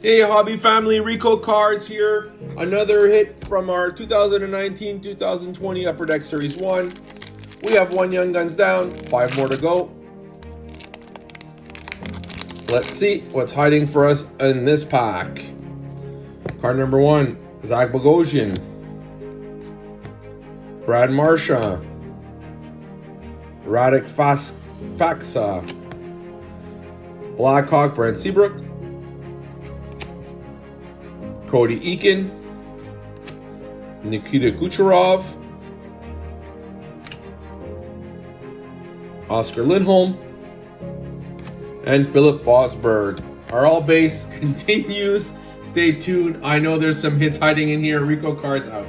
Hey hobby family, RicoCardz here. Another hit from our 2019-2020 Upper Deck Series 1. We have 1 Young Guns down, 5 more to go. Let's see what's hiding for us in this pack. Card number 1, Zach Bogosian, Brad Marchand, Radek Faksa, Blackhawk Brent Seabrook, Cody Eakin, Nikita Kucherov, Oscar Lindholm, and Philip Forsberg. Our all base continues. Stay tuned. I know there's some hits hiding in here. RicoCardz out.